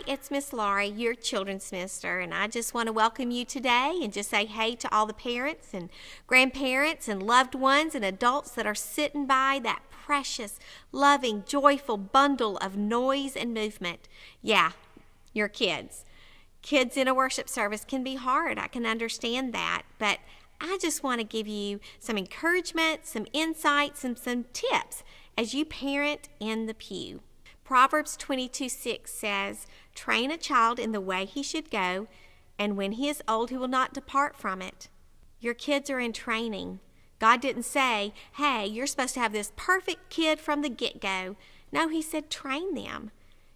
it's Miss Laurie, your children's minister, and I just want to welcome you today and just say hey to all the parents and grandparents and loved ones and adults that are sitting by that precious, loving, joyful bundle of noise and movement. Yeah, your kids. Kids in a worship service can be hard. I can understand that, but I just want to give you some encouragement, some insights, and some tips as you parent in the pew. Proverbs 22:6 says, "Train a child in the way he should go, and when he is old, he will not depart from it." Your kids are in training. God didn't say, hey, you're supposed to have this perfect kid from the get-go. No, he said train them.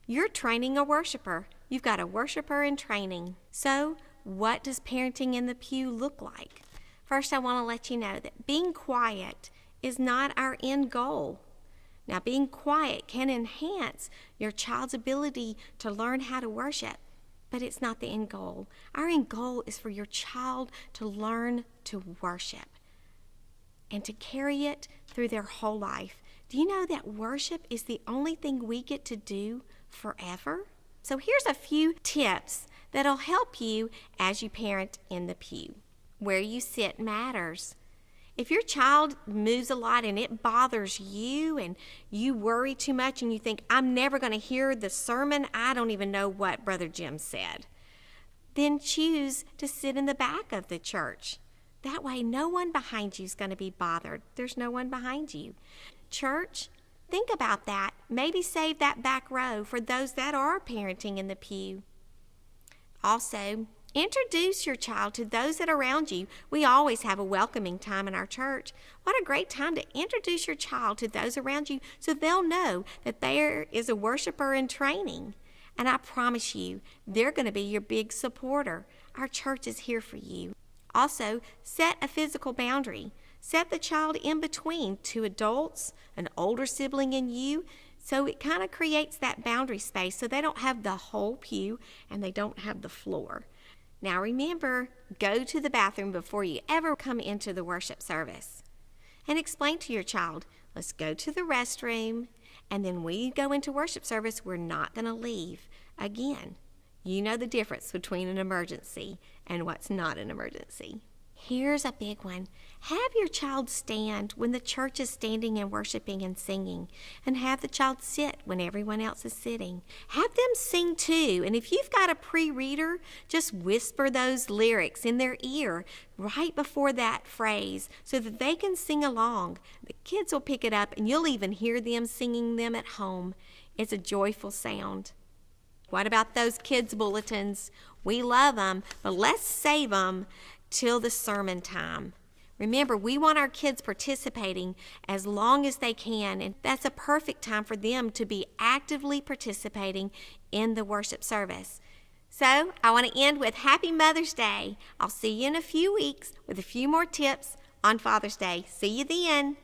You're training a worshiper. You've got a worshiper in training. So, what does parenting in the pew look like? First, I want to let you know that being quiet is not our end goal. Now, being quiet can enhance your child's ability to learn how to worship, but it's not the end goal. Our end goal is for your child to learn to worship and to carry it through their whole life. Do you know that worship is the only thing we get to do forever? So here's a few tips that'll help you as you parent in the pew. Where you sit matters. If your child moves a lot and it bothers you and you worry too much and you think, I'm never going to hear the sermon, I don't even know what Brother Jim said, then choose to sit in the back of the church. That way, no one behind you is going to be bothered. There's no one behind you. Church, think about that. Maybe save that back row for those that are parenting in the pew. Also, introduce your child to those that are around you. We always have a welcoming time in our church. What a great time to introduce your child to those around you so they'll know that there is a worshiper in training. And I promise you, they're going to be your big supporter. Our church is here for you. Also, set a physical boundary. Set the child in between two adults, an older sibling and you, so it kind of creates that boundary space so they don't have the whole pew and they don't have the floor. Now remember, go to the bathroom before you ever come into the worship service. And explain to your child, let's go to the restroom, and then when you go into worship service, we're not going to leave again. You know the difference between an emergency and what's not an emergency. Here's a big one. Have your child stand when the church is standing and worshiping and singing, and have the child sit when everyone else is sitting. Have them sing too, and if you've got a pre-reader, just whisper those lyrics in their ear right before that phrase so that they can sing along. The kids will pick it up, and you'll even hear them singing them at home. It's a joyful sound. What about those kids' bulletins? We love them, but let's save them till the sermon time. Remember, we want our kids participating as long as they can, and that's a perfect time for them to be actively participating in the worship service. So, I want to end with Happy Mother's Day. I'll see you in a few weeks with a few more tips on Father's Day. See you then.